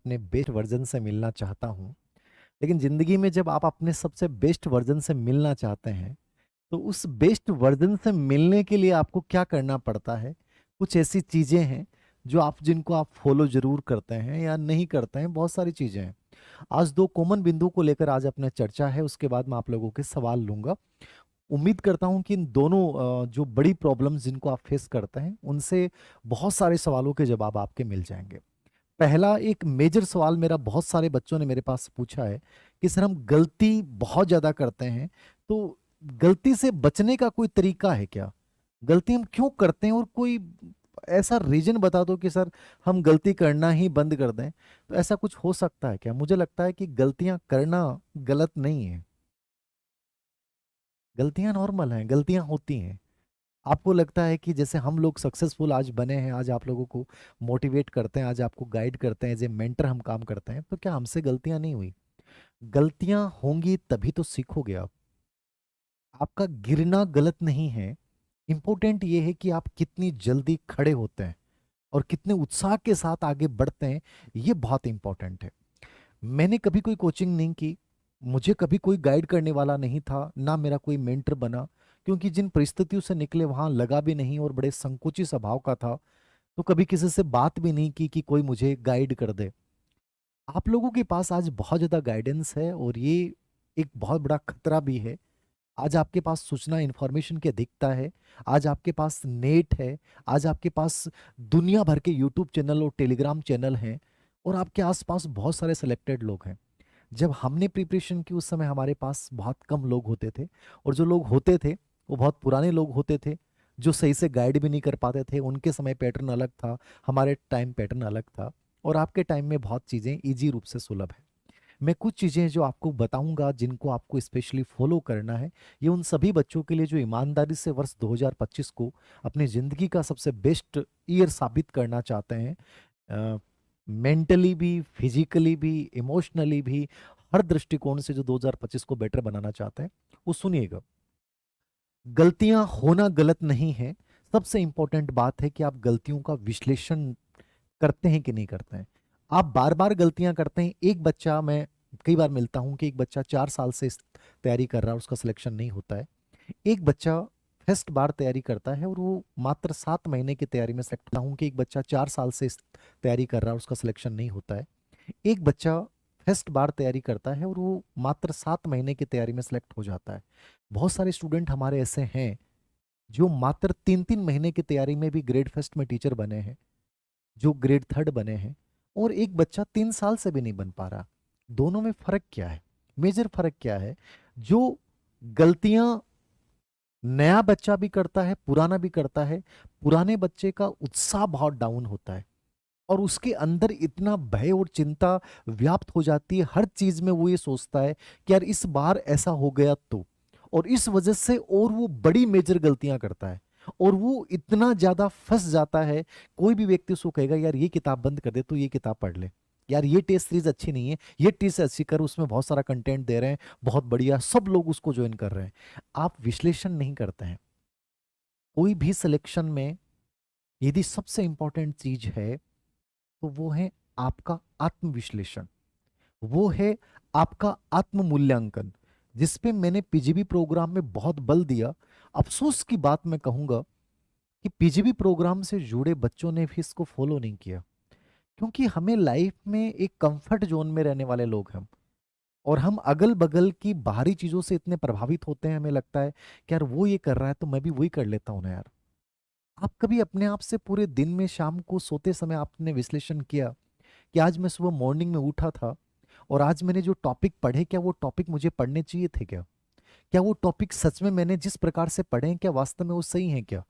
अपने best version से मिलना चाहता हूँ। लेकिन ज़िंदगी में जब आप अपने सबसे बेस्ट वर्जन से मिलना चाहते हैं, तो उस बेस्ट वर्जन से मिलने के लिए आपको क्या करना पड़ता है? कुछ ऐसी चीज़ें हैं जो आप जिनको आप फ़ॉलो ज़रूर करते हैं या नहीं करते हैं, बहुत सारी चीज़ें हैं। आज 2 कॉमन बिंदु को लेकर आज अपना चर्चा है, उसके बाद मैं आप लोगों के सवाल लूँगा। उम्मीद करता हूँ कि इन दोनों जो बड़ी प्रॉब्लम्स जिनको आप फेस करते हैं, उनसे बहुत सारे सवालों के जवाब आपके मिल जाएँगे। पहला एक मेजर सवाल मेरा बहुत सारे बच्चों ने मेरे पास पूछा है कि सर हम गलती बहुत ज़्यादा करते हैं, तो गलती से बचने का कोई तरीका है क्या? गलती हम क्यों करते हैं और कोई ऐसा रीज़न बता दो कि सर हम गलती करना ही बंद कर दें। तो ऐसा कुछ हो सकता है क्या? मुझे लगता है कि गलतियाँ करना गलत नहीं है। गलतियाँ नॉर्मल हैं, गलतियाँ होती हैं। आपको लगता है कि जैसे हम लोग सक्सेसफुल आज बने हैं, आज आप लोगों को मोटिवेट करते हैं, आज आपको गाइड करते हैं, एज़ ए मेंटर हम काम करते हैं, तो क्या हमसे गलतियाँ नहीं हुई? गलतियाँ होंगी तभी तो सीखोगे आप। आपका गिरना गलत नहीं है, इम्पोर्टेंट ये है कि आप कितनी जल्दी खड़े होते हैं और कितने उत्साह के साथ आगे बढ़ते हैं, ये बहुत इम्पोर्टेंट है। मैंने कभी कोई कोचिंग नहीं की, मुझे कभी कोई गाइड करने वाला नहीं था, ना मेरा कोई मेंटर बना, क्योंकि जिन परिस्थितियों से निकले वहाँ लगा भी नहीं और बड़े संकोची स्वभाव का था, तो कभी किसी से बात भी नहीं की कि कोई मुझे गाइड कर दे। आप लोगों के पास आज बहुत ज़्यादा गाइडेंस है और ये एक बहुत बड़ा खतरा भी है। आज आपके पास सूचना इन्फॉर्मेशन की अधिकता है, आज आपके पास नेट है, आज आपके पास दुनिया भर के यूट्यूब चैनल और टेलीग्राम चैनल हैं और आपके आसपास बहुत सारे सेलेक्टेड लोग हैं। जब हमने प्रिपरेशन की उस समय हमारे पास बहुत कम लोग होते थे और जो लोग होते थे वो बहुत पुराने लोग होते थे जो सही से गाइड भी नहीं कर पाते थे। उनके समय पैटर्न अलग था, हमारे टाइम पैटर्न अलग था और आपके टाइम में बहुत चीज़ें ईजी रूप से सुलभ है। मैं कुछ चीज़ें जो आपको बताऊंगा जिनको आपको स्पेशली फॉलो करना है, ये उन सभी बच्चों के लिए जो ईमानदारी से वर्ष 2025 को अपनी ज़िंदगी का सबसे बेस्ट ईयर साबित करना चाहते हैं, मेंटली भी, फिजिकली भी, इमोशनली भी, हर दृष्टिकोण से जो 2025 को बेटर बनाना चाहते हैं, वो सुनिएगा। गलतियां होना गलत नहीं है, सबसे इंपॉर्टेंट बात है कि आप गलतियों का विश्लेषण करते हैं कि नहीं करते हैं। आप बार बार गलतियां करते हैं। एक बच्चा, मैं कई बार मिलता हूं कि एक बच्चा 4 साल से इस तैयारी कर रहा है, उसका सिलेक्शन नहीं होता है। एक बच्चा फर्स्ट बार तैयारी करता है और वो मात्र 7 महीने की तैयारी में सेलेक्ट होता हूँ कि एक बच्चा 4 साल से इस तैयारी कर रहा है, उसका सिलेक्शन नहीं होता है। एक बच्चा फर्स्ट बार तैयारी करता है और वो मात्र 7 महीने की तैयारी में सेलेक्ट हो जाता है। बहुत सारे स्टूडेंट हमारे ऐसे हैं जो मात्र 3-3 महीने की तैयारी में भी ग्रेड फर्स्ट में टीचर बने हैं, जो ग्रेड थर्ड बने हैं, और एक बच्चा 3 साल से भी नहीं बन पा रहा। दोनों में फर्क क्या है? मेजर फर्क क्या है? जो गलतियां नया बच्चा भी करता है, पुराना भी करता है, पुराने बच्चे का उत्साह बहुत डाउन होता है और उसके अंदर इतना भय और चिंता व्याप्त हो जाती है, हर चीज में वो ये सोचता है कि यार इस बार ऐसा हो गया तो, और इस वजह से और वो बड़ी मेजर गलतियां करता है और वो इतना ज्यादा फंस जाता है। कोई भी व्यक्ति उसको कहेगा यार ये किताब बंद कर दे, तो ये किताब पढ़ ले, यार ये टेस्ट सीरीज अच्छी नहीं है, ये टेस्ट अच्छी कर, उसमें बहुत सारा कंटेंट दे रहे हैं, बहुत बढ़िया, सब लोग उसको ज्वाइन कर रहे हैं। आप विश्लेषण नहीं करते हैं कोई भी सिलेक्शन में। यदि सबसे इंपॉर्टेंट चीज है तो वो है आपका आत्मविश्लेषण, वो है आपका आत्म मूल्यांकन, जिसपे मैंने पीजीबी प्रोग्राम में बहुत बल दिया। अफसोस की बात मैं कहूंगा कि पीजीबी प्रोग्राम से जुड़े बच्चों ने भी इसको फॉलो नहीं किया, क्योंकि हमें लाइफ में एक कंफर्ट जोन में रहने वाले लोग हैं और हम अगल बगल की बाहरी चीजों से इतने प्रभावित होते हैं, हमें लगता है कि यार वो ये कर रहा है तो मैं भी वही कर लेता हूं ना यार। आप कभी अपने आप से पूरे दिन में शाम को सोते समय आपने विश्लेषण किया कि आज मैं सुबह मॉर्निंग में उठा था और आज मैंने जो टॉपिक पढ़े, क्या वो टॉपिक मुझे पढ़ने चाहिए थे क्या? क्या वो टॉपिक सच में मैंने जिस प्रकार से पढ़े हैं, क्या वास्तव में वो सही है क्या?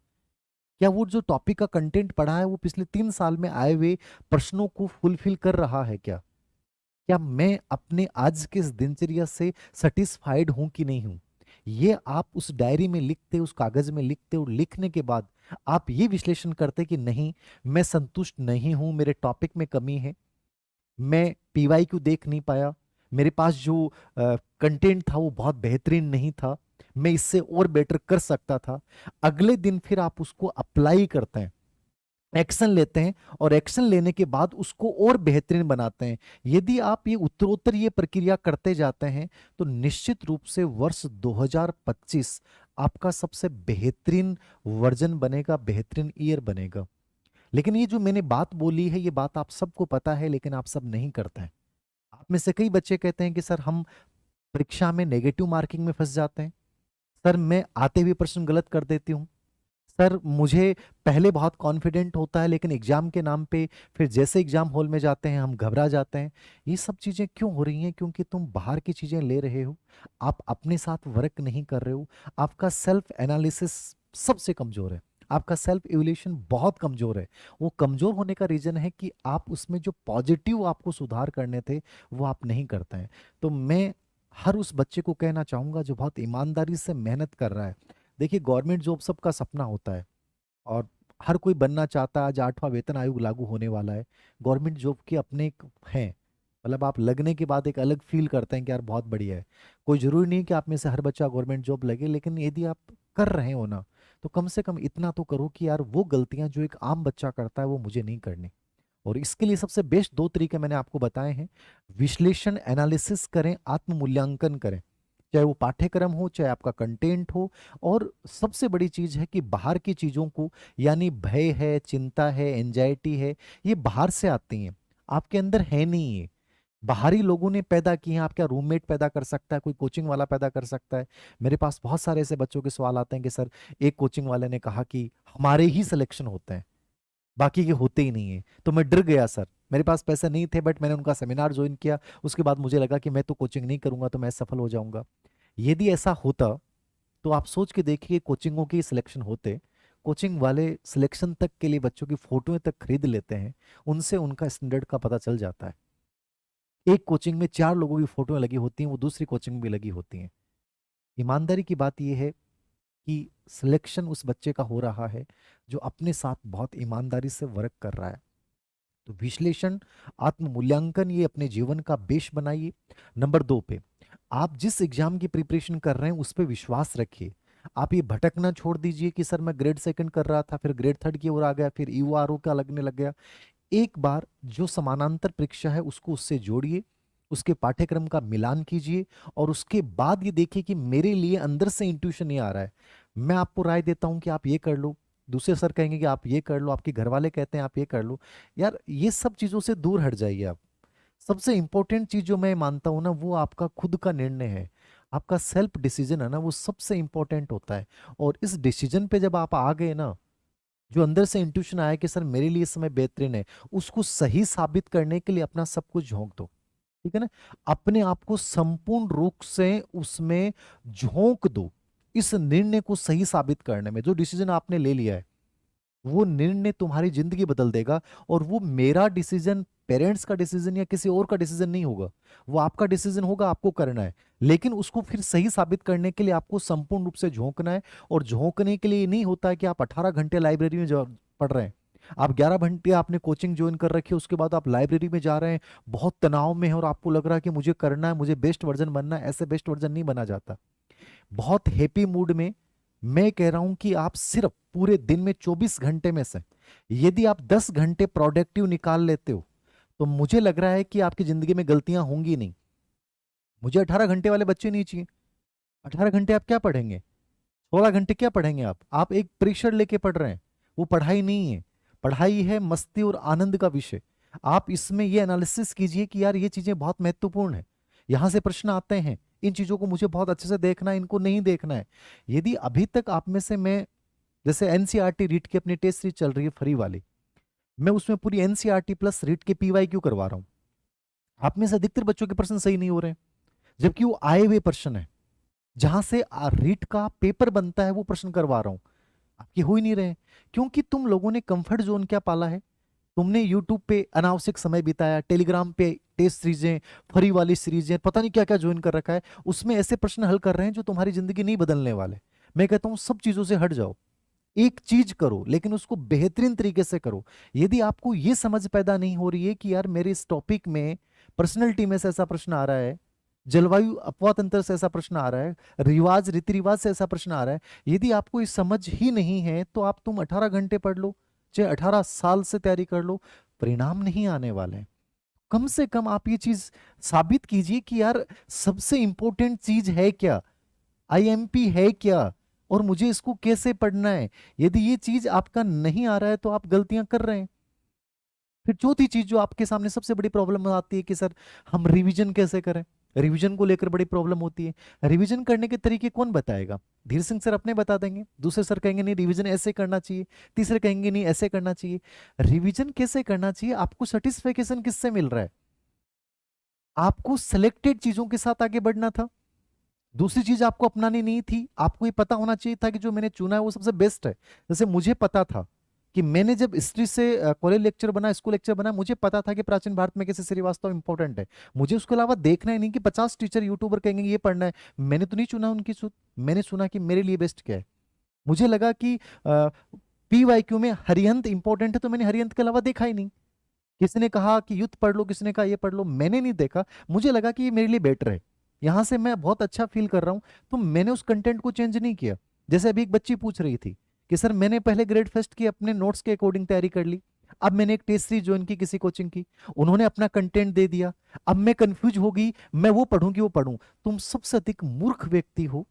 क्या वो जो टॉपिक का कंटेंट पढ़ा है वो पिछले 3 साल में आए हुए प्रश्नों को फुलफिल कर रहा है क्या? क्या मैं अपने आज के इस दिनचर्या से सेटिस्फाइड हूं कि नहीं हूं? ये आप उस डायरी में लिखते, उस कागज में लिखते और लिखने के बाद आप ये विश्लेषण करते कि नहीं, मैं संतुष्ट नहीं हूं, मेरे टॉपिक में कमी है, मैं पीवाई क्यू देख नहीं पाया, मेरे पास जो कंटेंट था वो बहुत बेहतरीन नहीं था, मैं इससे और बेटर कर सकता था। अगले दिन फिर आप उसको अप्लाई करते हैं एक्शन लेते हैं और एक्शन लेने के बाद उसको और बेहतरीन बनाते हैं। यदि आप ये उत्तरोत्तर ये प्रक्रिया करते जाते हैं तो निश्चित रूप से वर्ष 2025 आपका सबसे बेहतरीन वर्जन बनेगा, बेहतरीन ईयर बनेगा। लेकिन ये जो मैंने बात बोली है, ये बात आप सबको पता है, लेकिन आप सब नहीं करते हैं। आप में से कई बच्चे कहते हैं कि सर हम परीक्षा में नेगेटिव मार्किंग में फंस जाते हैं, सर मैं आते हुए प्रश्न गलत कर देती हूँ, सर मुझे पहले बहुत कॉन्फिडेंट होता है लेकिन एग्जाम के नाम पे फिर जैसे एग्जाम हॉल में जाते हैं हम घबरा जाते हैं। ये सब चीजें क्यों हो रही हैं? क्योंकि तुम बाहर की चीजें ले रहे हो, आप अपने साथ वर्क नहीं कर रहे हो। आपका सेल्फ एनालिसिस सबसे कमजोर है, आपका सेल्फ इवैल्यूएशन बहुत कमजोर है। वो कमजोर होने का रीजन है कि आप उसमें जो पॉजिटिव आपको सुधार करने थे वो आप नहीं करते हैं। तो मैं हर उस बच्चे को कहना चाहूंगा जो बहुत ईमानदारी से मेहनत कर रहा है। देखिए, गवर्नमेंट जॉब सबका सपना होता है और हर कोई बनना चाहता है। आज 8वां वेतन आयोग लागू होने वाला है। गवर्नमेंट जॉब के अपने एक हैं, मतलब आप लगने के बाद एक अलग फील करते हैं कि यार बहुत बढ़िया है। कोई जरूरी नहीं कि आप में से हर बच्चा गवर्नमेंट जॉब लगे, लेकिन यदि आप कर रहे हो ना, तो कम से कम इतना तो करो कि यार वो गलतियां जो एक आम बच्चा करता है वो मुझे नहीं करनी। और इसके लिए सबसे बेस्ट 2 तरीके मैंने आपको बताए हैं। विश्लेषण एनालिसिस करें, आत्म मूल्यांकन करें, चाहे वो पाठ्यक्रम हो चाहे आपका कंटेंट हो। और सबसे बड़ी चीज है कि बाहर की चीजों को, यानी भय है, चिंता है, एंजाइटी है, ये बाहर से आती हैं, आपके अंदर है नहीं है। बाहरी लोगों ने पैदा की हैं। आप क्या रूममेट पैदा कर सकता है, कोई कोचिंग वाला पैदा कर सकता है? मेरे पास बहुत सारे ऐसे बच्चों के सवाल आते हैं कि सर एक कोचिंग वाले ने कहा कि हमारे ही सिलेक्शन होते हैं, बाकी के होते ही नहीं है। तो मैं डर गया सर, मेरे पास पैसे नहीं थे बट मैंने उनका सेमिनार ज्वाइन किया। उसके बाद मुझे लगा कि मैं तो कोचिंग नहीं करूंगा तो मैं सफल हो जाऊंगा। यदि ऐसा होता तो आप सोच के देखिए, कोचिंगों के सिलेक्शन होते, कोचिंग वाले सिलेक्शन तक के लिए बच्चों की फोटोएं तक खरीद लेते हैं, उनसे उनका स्टैंडर्ड का पता चल जाता है। एक कोचिंग में 4 लोगों की फोटोएं लगी होती हैं, वो दूसरी कोचिंग में भी लगी होती हैं। ईमानदारी की बात यह है कि सिलेक्शन उस बच्चे का हो रहा है जो अपने साथ बहुत ईमानदारी से वर्क कर रहा है। तो विश्लेषण, आत्म मूल्यांकन, ये अपने जीवन का बेस बनाइए। नंबर 2 पे, आप जिस एग्जाम की प्रिपरेशन कर रहे हैं उस पर विश्वास रखिए। आप ये भटकना छोड़ दीजिए कि सर मैं ग्रेड सेकंड कर रहा था फिर ग्रेड थर्ड की ओर आ गया, फिर ईओआरओ का लगने लग गया। एक बार जो समानांतर परीक्षा है उसको उससे जोड़िए, उसके पाठ्यक्रम का मिलान कीजिए और उसके बाद ये देखिए कि मेरे लिए अंदर से इंट्यूशन नहीं आ रहा है। मैं आपको राय देता हूं कि आप ये कर लो, दूसरे सर कहेंगे कि आप ये कर लो, आपके घर वाले कहते हैं आप ये कर लो। यार ये सब चीजों से दूर हट जाइए आप। सबसे इंपॉर्टेंट चीज जो मैं मानता हूं ना, वो आपका खुद का निर्णय है। आपका सेल्फ डिसीजन है ना, वो सबसे इंपॉर्टेंट होता है। और इस डिसीजन पे जब आप आ गए ना, जो अंदर से इंट्यूशन आया कि सर मेरे लिए इस समय बेहतरीन है, उसको सही साबित करने के लिए अपना सब कुछ झोंक दो। ठीक है ना? अपने आप को संपूर्ण रूप से उसमें झोंक दो, इस निर्णय को सही साबित करने में। जो डिसीजन आपने ले लिया है वो निर्णय तुम्हारी जिंदगी बदल देगा। और वो मेरा डिसीजन, पेरेंट्स का डिसीजन या किसी और का डिसीजन नहीं होगा, वो आपका डिसीजन होगा, आपको करना है। लेकिन उसको फिर सही साबित करने के लिए आपको संपूर्ण रूप से झोंकना है। और झोंकने के लिए ये नहीं होता है कि आप 18 घंटे लाइब्रेरी में पढ़ रहे हैं, आप 11 घंटे आपने कोचिंग ज्वाइन कर रखी है, उसके बाद आप लाइब्रेरी में जा रहे हैं, बहुत तनाव में है और आपको लग रहा है कि मुझे करना है, मुझे बेस्ट वर्जन बनना है। ऐसे बेस्ट वर्जन नहीं बना जाता। बहुत हैप्पी मूड में मैं कह रहा हूं कि आप सिर्फ पूरे दिन में 24 घंटे में से यदि आप 10 घंटे प्रोडक्टिव निकाल लेते हो, तो मुझे लग रहा है कि आपकी जिंदगी में गलतियां होंगी नहीं। मुझे 18 घंटे वाले बच्चे नहीं चाहिए। 18 घंटे आप क्या पढ़ेंगे? 16 घंटे क्या पढ़ेंगे आप एक प्रेशर लेके पढ़ रहे हैं, वो पढ़ाई नहीं है। पढ़ाई है मस्ती और आनंद का विषय। आप इसमें ये एनालिसिस कीजिए कि यार ये चीजें बहुत महत्वपूर्ण है, यहां से प्रश्न आते हैं, इन चीजों को मुझे बहुत अच्छे से देखना है, इनको नहीं देखना है। यदि अभी तक आप में से, मैं जैसे एनसीईआरटी रीट की अपनी टेस्ट सीरीज चल रही है फ्री वाली, मैं उसमें पूरी एनसीईआरटी प्लस रीट के पीवाई क्यों करवा रहा हूं। आप में से अधिकतर बच्चों के प्रश्न सही नहीं हो रहे हैं, जबकि वो आए हुए प्रश्न है। जहां से रीट का पेपर बनता है वो प्रश्न करवा रहा हूं, आपके हो ही नहीं रहे। क्योंकि तुम लोगों ने कंफर्ट जोन क्या पाला है? तुमने यूट्यूब पे अनावश्यक समय बिताया, टेलीग्राम पे टेस्ट सीरीजें, फ्री वाली सीरीजें, पता नहीं क्या क्या ज्वाइन कर रखा है, उसमें ऐसे प्रश्न हल कर रहे हैं जो तुम्हारी जिंदगी नहीं बदलने वाले। मैं कहता हूं सब चीजों से हट जाओ, एक चीज करो लेकिन उसको बेहतरीन तरीके से करो। यदि आपको यह समझ पैदा नहीं हो रही है कि यार मेरे इस टॉपिक में पर्सनैलिटी में से ऐसा प्रश्न आ रहा है, जलवायु अपवा तंत्र से ऐसा प्रश्न आ रहा है, रिवाज रीति रिवाज से ऐसा प्रश्न आ रहा है, यदि आपको इस समझ ही नहीं है तो आप तुम 18 घंटे पढ़ लो, चाहे 18 साल से तैयारी कर लो, परिणाम नहीं आने वाले हैं। कम से कम आप ये चीज साबित कीजिए कि यार सबसे इंपॉर्टेंट चीज है क्या, आईएमपी है क्या, और मुझे इसको कैसे पढ़ना है। यदि ये चीज आपका नहीं आ रहा है तो आप गलतियां कर रहे हैं। फिर चौथी चीज जो आपके सामने सबसे बड़ी प्रॉब्लम आती है कि सर हम रिवीजन कैसे करें। रिवीजन को लेकर बड़ी प्रॉब्लम होती है। रिवीजन करने के तरीके कौन बताएगा? धीर सिंह सर अपने बता देंगे, दूसरे सर कहेंगे नहीं रिवीजन ऐसे करना चाहिए, तीसरे कहेंगे नहीं ऐसे करना चाहिए। रिवीजन कैसे करना चाहिए? आपको सर्टिफिकेशन किससे मिल रहा है? आपको सिलेक्टेड चीजों के साथ आगे बढ़ना था। दूसरी चीज आपको अपनानी नहीं थी, आपको ये पता होना चाहिए था कि जो मैंने चुना है वो सबसे बेस्ट है। जैसे मुझे पता था कि मैंने जब हिस्ट्री से कॉलेज लेक्चर बना, स्कूल लेक्चर बना, मुझे पता था कि प्राचीन भारत में कैसे श्रीवास्तव इंपॉर्टेंट है। मुझे उसके अलावा देखना ही नहीं कि 50 टीचर यूट्यूबर कहेंगे ये पढ़ना है। मैंने तो नहीं चुना उनकी सुध, मैंने सुना कि मेरे लिए बेस्ट क्या है। मुझे लगा कि PYQ में हरिहंत इंपॉर्टेंट है, तो मैंने हरिहंत के अलावा देखा ही नहीं। किसी ने कहा कि युद्ध पढ़ लो, किसी ने कहा ये पढ़ लो, मैंने नहीं देखा। मुझे लगा कि ये मेरे लिए बेटर है, यहां से मैं बहुत अच्छा फील कर रहा हूं, तो मैंने उस कंटेंट को चेंज नहीं किया। जैसे अभी एक बच्ची पूछ रही थी कि सर मैंने पहले ग्रेड फर्स्ट की अपने नोट्स के अकॉर्डिंग तैयारी कर ली, अब मैंने एक टेस्ट सीरीज ज्वाइन की किसी कोचिंग की, उन्होंने अपना कंटेंट दे दिया, अब मैं कंफ्यूज हो गई, मैं वो पढ़ूं कि वो पढ़ूं। तुम सबसे अधिक मूर्ख व्यक्ति हो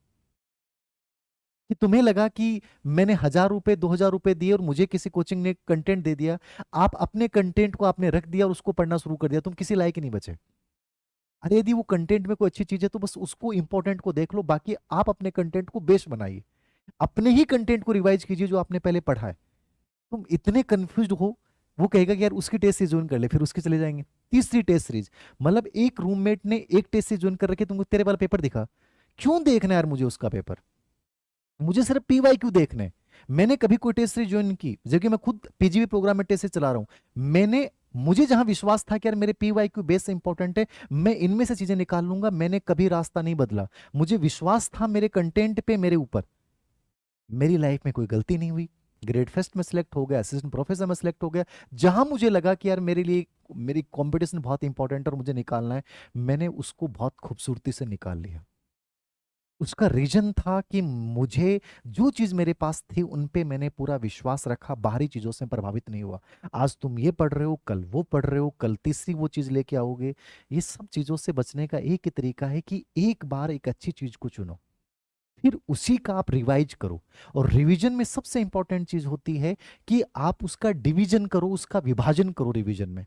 कि तुम्हें लगा कि मैंने 1000 रुपए 2000 रुपए दिए और मुझे किसी कोचिंग ने कंटेंट दे दिया, आप अपने कंटेंट को आपने रख दिया और उसको पढ़ना शुरू कर दिया, तुम किसी लायक ही नहीं बचे। अरे यदि वो कंटेंट में कोई अच्छी चीज है तो बस उसको इंपॉर्टेंट को देख लो, बाकी आप अपने कंटेंट को बेस बनाइए, अपने ही कंटेंट को रिवाइज कीजिए जो आपने पहले पढ़ा है। तुम इतने कंफ्यूज हो, वो कहेगा कि यार उसकी टेस्ट सीरीज ज्वाइन कर ले, फिर उसके चले जाएंगे। तीसरी टेस्ट सीरीज, मतलब एक रूममेट ने एक टेस्ट सीरीज ज्वाइन कर रखी, तुमको तेरे वाला पेपर दिखा, क्यों देखना है यार मुझे उसका पेपर, मुझे सिर्फ PYQ देखना है। मैंने कभी कोई टेस्ट सीरीज ज्वाइन की, जबकि मैं खुद PGB प्रोग्राम में टेस्ट सीरीज चला रहा हूं। मुझे जहां विश्वास था कि यार मेरे PYQ बेस से इंपॉर्टेंट है, मैं इनमें से चीजें निकाल लूंगा, मैंने कभी रास्ता नहीं बदला। मुझे विश्वास था मेरे कंटेंट पे, मेरे ऊपर। मेरी लाइफ में कोई गलती नहीं हुई, ग्रेड फर्स्ट में सिलेक्ट हो गया, असिस्टेंट प्रोफेसर में सिलेक्ट हो गया। जहां मुझे लगा कि यार मेरे लिए मेरी कंपटीशन बहुत इंपॉर्टेंट है और मुझे निकालना है, मैंने उसको बहुत खूबसूरती से निकाल लिया। उसका रीजन था कि मुझे जो चीज मेरे पास थी उन पे मैंने पूरा विश्वास रखा, बाहरी चीजों से प्रभावित नहीं हुआ। आज तुम ये पढ़ रहे हो, कल वो पढ़ रहे हो, कल तीसरी वो चीज लेके आओगे। ये सब चीजों से बचने का एक ही तरीका है कि एक बार एक अच्छी चीज को चुनो, फिर उसी का आप रिवाइज करो। और रिवीजन में सबसे इंपॉर्टेंट चीज होती है कि आप उसका डिवीजन करो, उसका विभाजन करो रिवीजन में।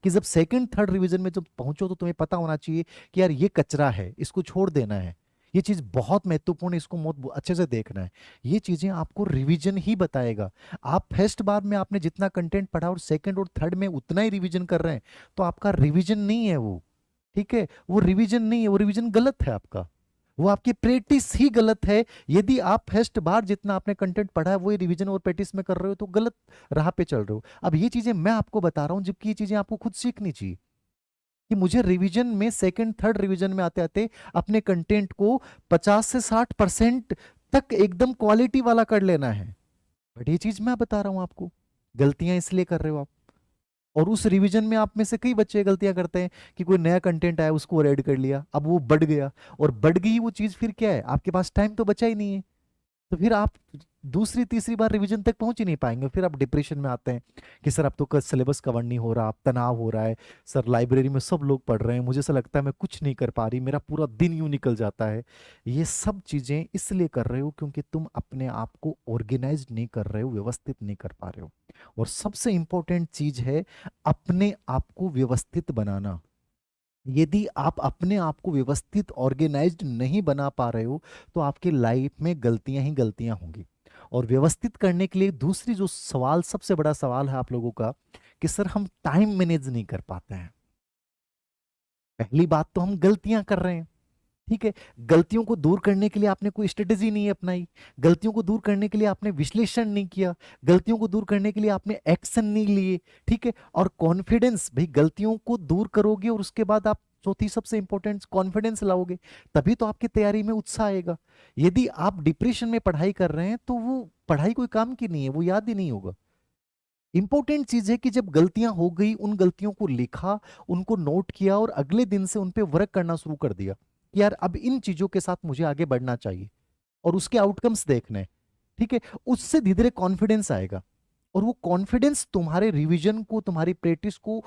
कि जब सेकंड थर्ड रिवीजन में जब पहुंचो तो तुम्हें पता होना चाहिए कि यार ये कचरा है, इसको छोड़ देना है, ये चीज बहुत महत्वपूर्ण है, इसको बहुत अच्छे से देखना है। ये चीजें आपको रिवीजन ही बताएगा। आप फर्स्ट बार में आपने जितना कंटेंट पढ़ा और सेकंड और थर्ड में उतना ही रिवीजन कर रहे हैं, तो आपका रिवीजन नहीं है वो। ठीक है, वो रिवीजन नहीं है, वो रिवीजन गलत है आपका, वो आपकी प्रैक्टिस ही गलत है। यदि आप फर्स्ट बार जितना आपने कंटेंट पढ़ा है वो रिवीजन और प्रैक्टिस में कर रहे हो तो गलत राह पे चल रहे हो। अब ये चीजें मैं आपको बता रहा हूं, जबकि ये चीजें आपको खुद सीखनी चाहिए कि मुझे रिवीजन में सेकंड थर्ड रिवीजन में आते आते अपने कंटेंट को 50 से 60% तक एकदम क्वालिटी वाला कर लेना है। बट ये चीज मैं बता रहा हूं आपको, गलतियां इसलिए कर रहे हो आप। और उस रिवीजन में आप में से कई बच्चे गलतियां करते हैं कि कोई नया कंटेंट आया उसको ऐड कर लिया, अब वो बढ़ गया, और बढ़ गई वो चीज, फिर क्या है, आपके पास टाइम तो बचा ही नहीं है। तो फिर आप दूसरी तीसरी बार रिवीजन तक पहुंच ही नहीं पाएंगे, फिर आप डिप्रेशन में आते हैं कि सर अब तो सिलेबस कवर नहीं हो रहा, अब तनाव हो रहा है, सर लाइब्रेरी में सब लोग पढ़ रहे हैं, मुझे ऐसा लगता है मैं कुछ नहीं कर पा रही, मेरा पूरा दिन यूं निकल जाता है। ये सब चीजें इसलिए कर रहे हो क्योंकि तुम अपने आप को ऑर्गेनाइज नहीं कर रहे हो, व्यवस्थित नहीं कर पा रहे हो। और सबसे इंपॉर्टेंट चीज है अपने आप को व्यवस्थित बनाना। यदि आप अपने आप को व्यवस्थित ऑर्गेनाइज्ड नहीं बना पा रहे हो तो आपकी लाइफ में गलतियां ही गलतियां होंगी। और व्यवस्थित करने के लिए दूसरी जो सवाल, सबसे बड़ा सवाल है आप लोगों का कि सर हम टाइम मैनेज नहीं कर पाते हैं। पहली बात तो हम गलतियां कर रहे हैं, ठीक है, गलतियों को दूर करने के लिए आपने कोई स्ट्रेटेजी नहीं अपनाई, गलतियों को दूर करने के लिए आपने विश्लेषण नहीं किया, गलतियों को दूर करने के लिए आपने एक्शन नहीं लिए। ठीक है, और कॉन्फिडेंस, भाई गलतियों को दूर करोगे और उसके बाद आप चौथी सबसे इंपॉर्टेंट कॉन्फिडेंस लाओगे, तभी तो आपकी तैयारी में उत्साह आएगा। यदि आप डिप्रेशन में पढ़ाई कर रहे हैं तो वो पढ़ाई कोई काम की नहीं है, वो याद ही नहीं होगा। इंपॉर्टेंट चीज है कि जब गलतियां हो गई, उन गलतियों को लिखा, उनको नोट किया और अगले दिन से उन पे वर्क करना शुरू कर दिया कि यार अब इन चीजों के साथ मुझे आगे बढ़ना चाहिए और उसके आउटकम्स देखने। ठीक है, उससे धीरे धीरे कॉन्फिडेंस आएगा। और वो कॉन्फिडेंस तुम्हारे रिवीजन को, तुम्हारी प्रैक्टिस को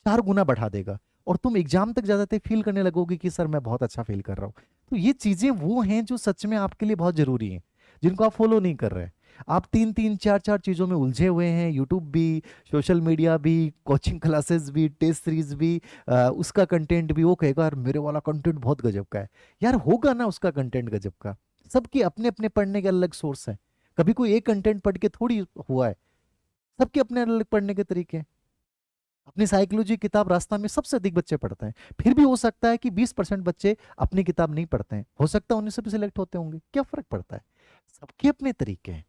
4 गुना बढ़ा देगा, और तुम एग्जाम तक जाते फील करने लगोगे कि सर मैं बहुत अच्छा फील कर रहा हूँ। तो ये चीजें वो हैं जो सच में आपके लिए बहुत जरूरी हैं, जिनको आप फॉलो नहीं कर रहे। आप तीन तीन चार चार चीजों में उलझे हुए हैं, यूट्यूब भी, सोशल मीडिया भी, कोचिंग क्लासेस भी, टेस्ट सीरीज भी, उसका कंटेंट भी। वो कहेगा यार मेरे वाला कंटेंट बहुत गजब का है। यार होगा ना उसका कंटेंट गजब का, सबके अपने अपने पढ़ने के अलग सोर्स हैं। कभी कोई एक कंटेंट पढ़ के थोड़ी हुआ है, सबके अपने अलग पढ़ने के तरीके हैं। अपनी साइकोलॉजी किताब रास्ता में सबसे अधिक बच्चे पढ़ते हैं, फिर भी हो सकता है कि 20% बच्चे अपनी किताब नहीं पढ़ते हैं, हो सकता है उन्हीं से भी सिलेक्ट होते होंगे, क्या फर्क पड़ता है। सबके अपने तरीके हैं।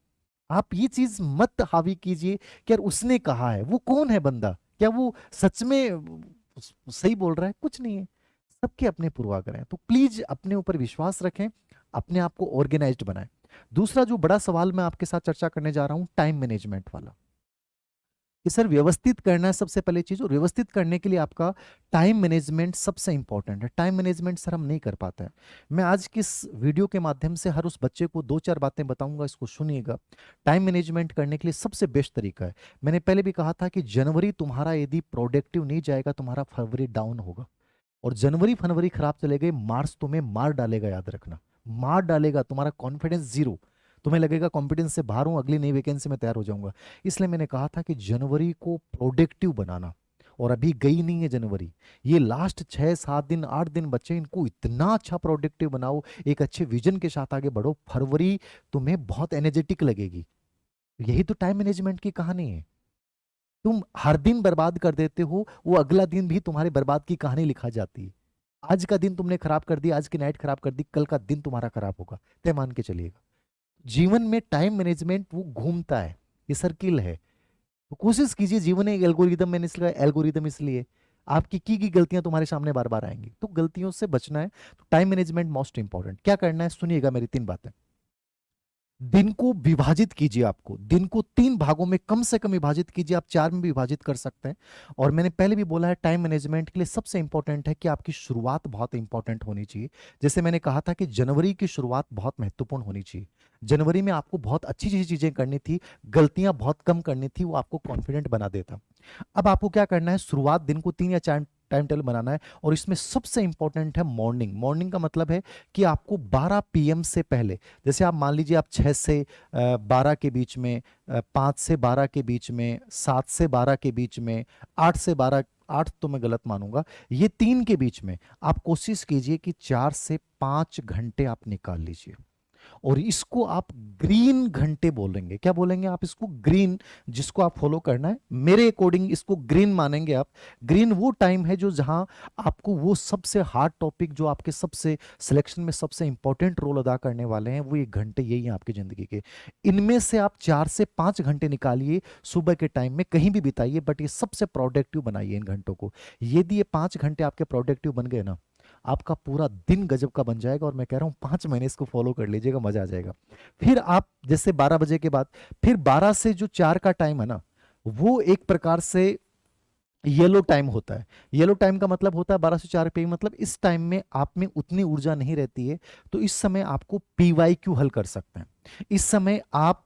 आप ये चीज मत हावी कीजिए कि यार उसने कहा है, वो कौन है बंदा, क्या वो सच में सही बोल रहा है, कुछ नहीं है। सबके अपने पूर्वाग्रह हैं, तो प्लीज अपने ऊपर विश्वास रखें, अपने आप को ऑर्गेनाइज्ड बनाएं। दूसरा जो बड़ा सवाल मैं आपके साथ चर्चा करने जा रहा हूं, टाइम मैनेजमेंट वाला, कि सर व्यवस्थित करना है सबसे पहले चीज, और व्यवस्थित करने के लिए आपका टाइम मैनेजमेंट सबसे इंपॉर्टेंट है। टाइम मैनेजमेंट सर हम नहीं कर पाते हैं। मैं आज किस वीडियो के माध्यम से हर उस बच्चे को 2-4 बातें बताऊंगा, इसको सुनिएगा। टाइम मैनेजमेंट करने के लिए सबसे बेस्ट तरीका है, मैंने पहले भी कहा था कि जनवरी तुम्हारा यदि प्रोडक्टिव नहीं जाएगा, तुम्हारा फरवरी डाउन होगा, और जनवरी फरवरी खराब चले गए, मार्च तुम्हें मार डालेगा, याद रखना, मार डालेगा। तुम्हारा कॉन्फिडेंस जीरो, तुम्हें लगेगा कॉन्फिडेंस से बाहर हूं, अगली नई वैकेंसी में तैयार हो जाऊंगा। इसलिए मैंने कहा था कि जनवरी को प्रोडक्टिव बनाना, और अभी गई नहीं है जनवरी, ये लास्ट 6-7 दिन 8 दिन बच्चे, इनको इतना अच्छा प्रोडक्टिव बनाओ, एक अच्छे विजन के साथ आगे बढ़ो, फरवरी तुम्हें बहुत एनर्जेटिक लगेगी। यही तो टाइम मैनेजमेंट की कहानी है। तुम हर दिन बर्बाद कर देते हो, वो अगला दिन भी तुम्हारे बर्बाद की कहानी लिखा जाती है। आज का दिन तुमने खराब कर दिया, आज की नाइट खराब कर दी, कल का दिन तुम्हारा खराब होगा, तय मान के चलिएगा। जीवन में टाइम मैनेजमेंट वो घूमता है, ये सर्किल है। तो कोशिश कीजिए, जीवन एक एल्गोरिदम, मैंने इसलिए एल्गोरिदम इसलिए, आपकी की गलतियां तुम्हारे सामने बार बार आएंगी, तो गलतियों से बचना है। तो टाइम मैनेजमेंट मोस्ट इंपॉर्टेंट। क्या करना है, सुनिएगा मेरी 3 बातें। दिन को विभाजित कीजिए, आपको दिन को 3 भागों में कम से कम विभाजित कीजिए, आप 4 में भी विभाजित कर सकते हैं। और मैंने पहले भी बोला है, टाइम मैनेजमेंट के लिए सबसे इंपॉर्टेंट है कि आपकी शुरुआत बहुत इंपॉर्टेंट होनी चाहिए। जैसे मैंने कहा था कि जनवरी की शुरुआत बहुत महत्वपूर्ण होनी चाहिए। जनवरी में आपको बहुत अच्छी अच्छी चीजें करनी थी, गलतियां बहुत कम करनी थी, वो आपको कॉन्फिडेंट बना देता। अब आपको क्या करना है, शुरुआत दिन को 3 या 4 टाइम टेबल बनाना है, और इसमें सबसे इंपॉर्टेंट है मॉर्निंग। मॉर्निंग का मतलब है कि आपको 12 पीएम से पहले, जैसे आप मान लीजिए आप 6 से 12 के बीच में, 5 से 12 के बीच में, 7 से 12 के बीच में, 8 से 12, 8 तो मैं गलत मानूंगा, ये 3 के बीच में आप कोशिश कीजिए कि 4 से 5 घंटे आप निकाल लीजिए। और इसको आप ग्रीन घंटे बोलेंगे। क्या बोलेंगे आप इसको, ग्रीन, जिसको आप फॉलो करना है मेरे अकॉर्डिंग इसको ग्रीन मानेंगे आप। ग्रीन वो टाइम है जो जहां आपको वो सबसे हार्ड टॉपिक, जो आपके सबसे सिलेक्शन में सबसे इंपॉर्टेंट रोल अदा करने वाले हैं, वो 1 घंटे यही हैं आपकी जिंदगी के। इनमें से आप 4 से 5 घंटे निकालिए, सुबह के टाइम में कहीं भी बिताइए, बट ये सबसे प्रोडक्टिव बनाइए इन घंटों को। यदि ये 5 घंटे आपके प्रोडक्टिव बन गए ना, आपका पूरा दिन गजब का बन जाएगा। और मैं कह रहा हूं 5 महीने इसको फॉलो कर लीजिएगा, मजा आ जाएगा। फिर आप जैसे 12 बजे के बाद, फिर 12 से जो 4 का टाइम है ना, वो एक प्रकार से येलो टाइम होता है। येलो टाइम का मतलब होता है 12 से 4 पे, मतलब इस टाइम में आप में उतनी ऊर्जा नहीं रहती है, तो इस समय आपको पीवाईक्यू हल कर सकते हैं। इस समय आप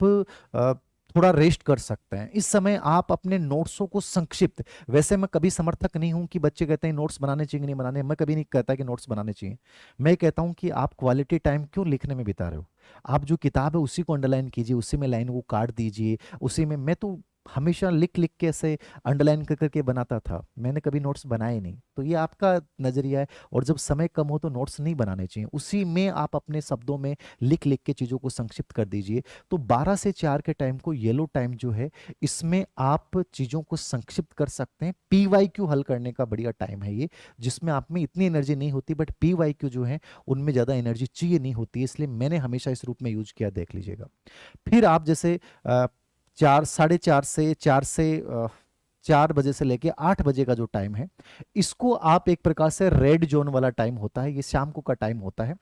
थोड़ा रेस्ट कर सकते हैं। इस समय आप अपने नोट्सों को संक्षिप्त, वैसे मैं कभी समर्थक नहीं हूं कि बच्चे कहते हैं नोट्स बनाने चाहिए नहीं बनाने, मैं कभी नहीं कहता कि नोट्स बनाने चाहिए। मैं कहता हूं कि आप क्वालिटी टाइम क्यों लिखने में बिता रहे हो, आप जो किताब है उसी को अंडरलाइन कीजिए, उसी में लाइन को काट दीजिए, उसी में। मैं तो हमेशा लिख लिख के ऐसे अंडरलाइन कर करके बनाता था, मैंने कभी नोट्स बनाए नहीं। तो ये आपका नजरिया है, और जब समय कम हो तो नोट्स नहीं बनाने चाहिए, उसी में आप अपने शब्दों में लिख लिख के चीज़ों को संक्षिप्त कर दीजिए। तो 12 से 4 के टाइम को येलो टाइम जो है, इसमें आप चीज़ों को संक्षिप्त कर सकते हैं। पीवाईक्यू हल करने का बढ़िया टाइम है ये, जिसमें आप में इतनी एनर्जी नहीं होती, बट पीवाईक्यू जो है उनमें ज़्यादा एनर्जी चाहिए नहीं होती, इसलिए मैंने हमेशा इस रूप में यूज किया, देख लीजिएगा। फिर आप जैसे 4 बजे से लेके 8 बजे का जो टाइम है, इसको आप एक प्रकार से रेड जोन वाला टाइम होता है, ये शाम को का टाइम होता है।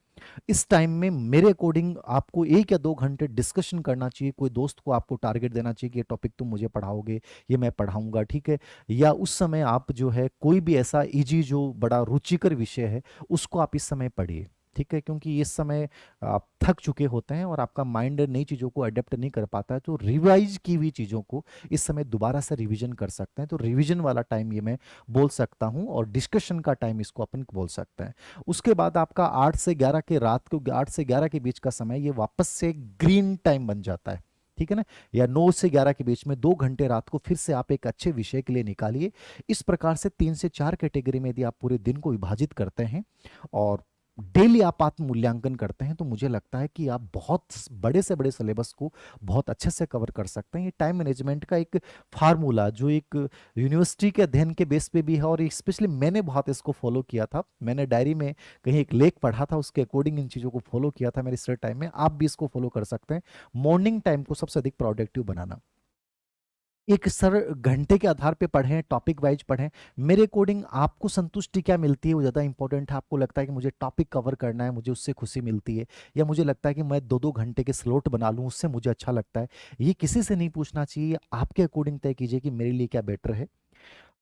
इस टाइम में मेरे अकॉर्डिंग आपको 1 या 2 घंटे डिस्कशन करना चाहिए। कोई दोस्त को आपको टारगेट देना चाहिए कि ये टॉपिक तुम मुझे पढ़ाओगे, ये मैं पढ़ाऊंगा, ठीक है। या उस समय आप जो है कोई भी ऐसा इजी जो बड़ा रुचिकर विषय है, उसको आप इस समय पढ़िए। ठीक है, क्योंकि इस समय आप थक चुके होते हैं और आपका माइंड नई चीज़ों को अडेप्ट नहीं कर पाता है, तो रिवाइज की हुई चीज़ों को इस समय दोबारा से रिवीजन कर सकते हैं। तो रिवीजन वाला टाइम ये मैं बोल सकता हूँ, और डिस्कशन का टाइम इसको अपन बोल सकते हैं। उसके बाद आपका 8 से 11 के रात को 8 से 11 के बीच का समय ये वापस से ग्रीन टाइम बन जाता है, ठीक है ना। या 9 से 11 के बीच में 2 घंटे रात को फिर से आप एक अच्छे विषय के लिए निकालिए। इस प्रकार से 3 से 4 कैटेगरी में यदि आप पूरे दिन को विभाजित करते हैं और डेली आप आत्म मूल्यांकन करते हैं, तो मुझे लगता है कि आप बहुत बड़े से बड़े सिलेबस को बहुत अच्छे से कवर कर सकते हैं। ये टाइम मैनेजमेंट का एक फार्मूला जो एक यूनिवर्सिटी के अध्ययन के बेस पे भी है, और स्पेशली मैंने बहुत इसको फॉलो किया था। मैंने डायरी में कहीं एक लेख पढ़ा था, उसके अकॉर्डिंग इन चीज़ों को फॉलो किया था मेरे रिसर्च टाइम में। आप भी इसको फॉलो कर सकते हैं। मॉर्निंग टाइम को सबसे अधिक प्रोडक्टिव बनाना, एक सर घंटे के आधार पे पढ़ें, टॉपिक वाइज पढ़ें। मेरे अकॉर्डिंग आपको संतुष्टि क्या मिलती है वो ज़्यादा इंपॉर्टेंट है। आपको लगता है कि मुझे टॉपिक कवर करना है, मुझे उससे खुशी मिलती है, या मुझे लगता है कि मैं 2-2 घंटे के स्लॉट बना लूँ, उससे मुझे अच्छा लगता है। ये किसी से नहीं पूछना चाहिए, आपके अकॉर्डिंग तय कीजिए कि मेरे लिए क्या बेटर है।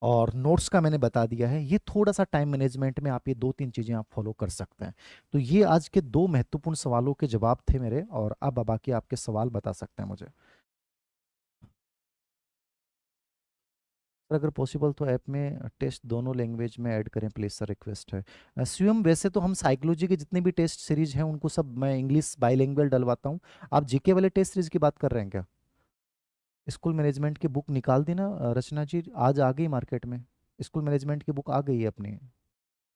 और नोट्स का मैंने बता दिया है। ये थोड़ा सा टाइम मैनेजमेंट में आप ये 2-3 चीज़ें आप फॉलो कर सकते हैं। तो ये आज के 2 महत्वपूर्ण सवालों के जवाब थे मेरे, और अब बाकी आपके सवाल बता सकते हैं मुझे। सर अगर पॉसिबल तो ऐप में टेस्ट दोनों लैंग्वेज में ऐड करें प्लीज़ सर, रिक्वेस्ट है। स्वयं वैसे तो हम साइकोलॉजी के जितने भी टेस्ट सीरीज हैं उनको सब मैं इंग्लिश बाईलिंगुअल डलवाता हूँ। आप जीके वाले टेस्ट सीरीज की बात कर रहे हैं क्या? स्कूल मैनेजमेंट की बुक निकाल दी ना रचना जी, आज आ गई मार्केट में। स्कूल मैनेजमेंट की बुक आ गई है अपनी,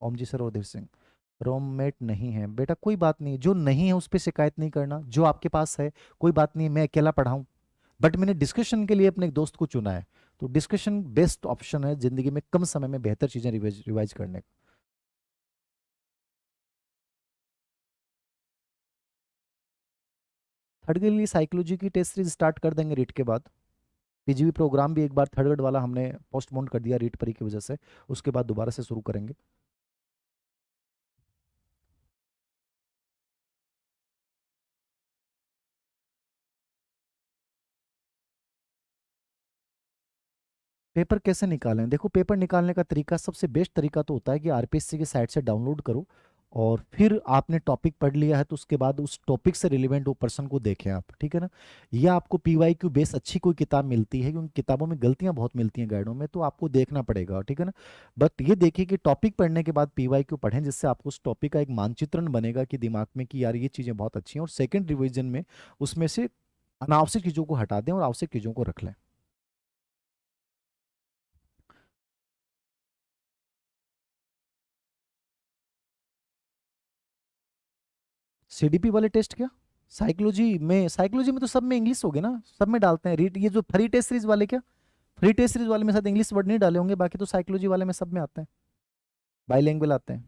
ओम जी सर और देव सिंह। रोममेट नहीं है बेटा, कोई बात नहीं, जो नहीं है उस पर शिकायत नहीं करना, जो आपके पास है कोई बात नहीं, मैं अकेला पढ़ाऊँ। बट मैंने डिस्कशन के लिए अपने एक दोस्त को चुना है। तो डिस्कशन बेस्ट ऑप्शन है जिंदगी में कम समय में बेहतर चीजें रिवाइज रिवाइज करने का। थर्ड के लिए साइकोलॉजी की टेस्ट सीरीज स्टार्ट कर देंगे रीट के बाद। पीजीबी प्रोग्राम भी एक बार थर्ड ग्रेड वाला हमने पोस्टपोन कर दिया रीट परी की वजह से, उसके बाद दोबारा से शुरू करेंगे। पेपर कैसे निकालें? देखो, पेपर निकालने का तरीका, सबसे बेस्ट तरीका तो होता है कि आरपीएससी की साइट से डाउनलोड करो, और फिर आपने टॉपिक पढ़ लिया है तो उसके बाद उस टॉपिक से रिलेवेंट वो पर्सन को देखें आप, ठीक है ना। या आपको पीवाईक्यू बेस अच्छी कोई किताब मिलती है, क्योंकि किताबों में गलतियां बहुत मिलती हैं गाइडों में, तो आपको देखना पड़ेगा, ठीक है ना। बट ये देखिए कि टॉपिक पढ़ने के बाद पीवाईक्यू पढ़ें, जिससे आपको उस टॉपिक का एक मानचित्रण बनेगा कि दिमाग में कि यार ये चीज़ें बहुत अच्छी हैं, और सेकेंड रिविजन में उसमें से अनावश्यक चीज़ों को हटा दें और आवश्यक चीज़ों को रख लें। सीडीपी वाले टेस्ट क्या? साइकोलॉजी में तो सब में इंग्लिश हो गए ना, सब में डालते हैं रीड। ये जो फ्री टेस्ट सीरीज वाले क्या, फ्री टेस्ट सीरीज वाले में शायद इंग्लिश वर्ड नहीं डाले होंगे, बाकी तो साइकोलॉजी वाले में सब में आते हैं, बाईलिंगुअल आते हैं।